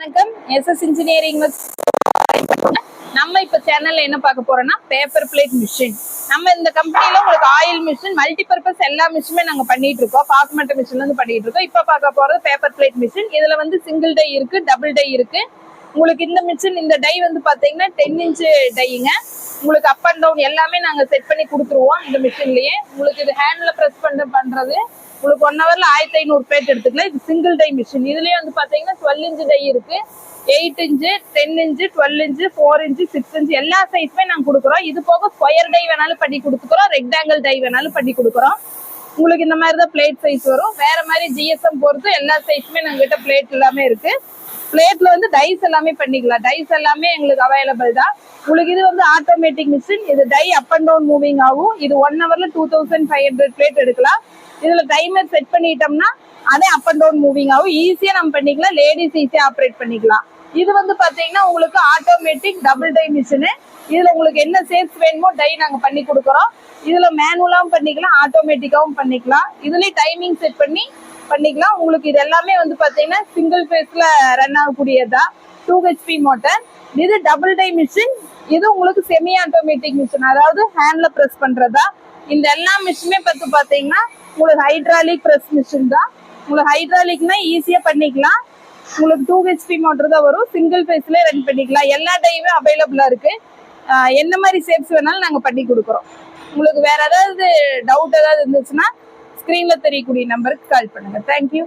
வணக்கம். SS engineering நம்ம இப்ப சேனல்ல என்ன பார்க்க போறோம்னா பேப்பர் பிளேட் மிஷின். நம்ம இந்த கம்பெனில உங்களுக்கு ஆயில் மிஷின், மல்டிபர்பஸ் எல்லா மிஷினுமே நாங்க பண்ணிட்டு இருக்கோம். பாக்குமெண்ட் மிஷின்ல இருந்து பண்ணிட்டு இருக்கோம். இப்ப பார்க்க போறது பேப்பர் பிளேட் மிஷின். இதுல வந்து சிங்கிள் டை இருக்கு, டபுள் டை இருக்கு. உங்களுக்கு இந்த மிஷின், இந்த டை வந்து பாத்தீங்கன்னா 10 இன்ச் டைங்க. உங்களுக்கு அப் அண்ட் டவுன் எல்லாமே நாங்க செட் பண்ணி கொடுத்துருவோம் இந்த மிஷின்லயே. உங்களுக்கு இது ஹேண்ட்ல பிரஸ் பண்றது உங்களுக்கு 1 ஹவர்ல 1500 பிளேட் எடுத்துக்கலாம். இது சிங்கிள் டை மிஷின். இதுலயே வந்து பாத்தீங்கன்னா 12 இன்ச் டை இருக்கு, 8 inch, 10 inch, 12 inch, 4 inch, 6 inch எல்லா சைஸுமே நாங்க கொடுக்குறோம். இது போக ஸ்கொயர் டை வேணாலும் பண்ணி கொடுத்துக்கிறோம், ரெக்டாங்கிள் டை வேணாலும் பண்ணி கொடுக்குறோம். உங்களுக்கு இந்த மாதிரி தான் பிளேட் சைஸ் வரும். வேற மாதிரி ஜிஎஸ்எம் பொறுத்து எல்லா சைஸுமே நாங்க கிட்ட பிளேட் எல்லாமே இருக்கு. பிளேட்ல வந்து டைஸ் எல்லாமே பண்ணிக்கலாம். டைஸ் எல்லாமே எங்களுக்கு அவைலபிள் தான். உங்களுக்கு இது வந்து ஆட்டோமேட்டிக் மிஷின். இது die up and down moving ஆகும். இது 1 ஹவர்ல 2500 பிளேட் எடுக்கலாம். இதுல டைமர் செட் பண்ணிட்டோம்னா அதே அப் அண்ட் டவுன் மூவிங் ஆகும். ஈஸியா நம்ம பண்ணிக்கலாம். லேடிஸ் ஈஸியா ஆப்ரேட் பண்ணிக்கலாம். இது வந்து பாத்தீங்கன்னா உங்களுக்கு ஆட்டோமேட்டிக் டபுள் டை மிஷின். இதுல உங்களுக்கு என்ன ஷேப்ஸ் வேணுமோ டை நாங்க பண்ணி கொடுக்குறோம். இதுல மேனுவலாவும் பண்ணிக்கலாம், ஆட்டோமேட்டிக்காவும் பண்ணிக்கலாம். இதுலயும் டைமிங் செட் பண்ணி பண்ணிக்கலாம். உங்களுக்கு இது எல்லாமே வந்து பாத்தீங்கன்னா சிங்கிள் பேஸ்ல ரன் ஆகக்கூடியதா, 2 HP மோட்டார். இது டபுள் டை மிஷின். இது உங்களுக்கு செமி ஆட்டோமேட்டிக் மிஷின், அதாவது ஹேண்ட்ல பிரஸ் பண்றதா. இந்த எல்லா மிஷினுமே பத்தி பாத்தீங்கன்னா உங்களுக்கு ஹைட்ராலிக் பிரஸ் மிஷின் தான். உங்களுக்கு ஹைட்ராலிக்னா ஈஸியா பண்ணிக்கலாம். உங்களுக்கு 2 HP மோட்டர் தான் வரும். சிங்கிள் பேஸ்ல ரன் பண்ணிக்கலாம். எல்லா டைமே அவைலபிளா இருக்கு. என்ன மாதிரி ஷேப்ஸ் வேணாலும் நாங்க பண்ணி கொடுக்குறோம். உங்களுக்கு வேற ஏதாவது டவுட் ஏதாவது இருந்துச்சுன்னா ஸ்கிரீன்ல தெரியக்கூடிய நம்பருக்கு கால் பண்ணுங்க. தேங்க்யூ.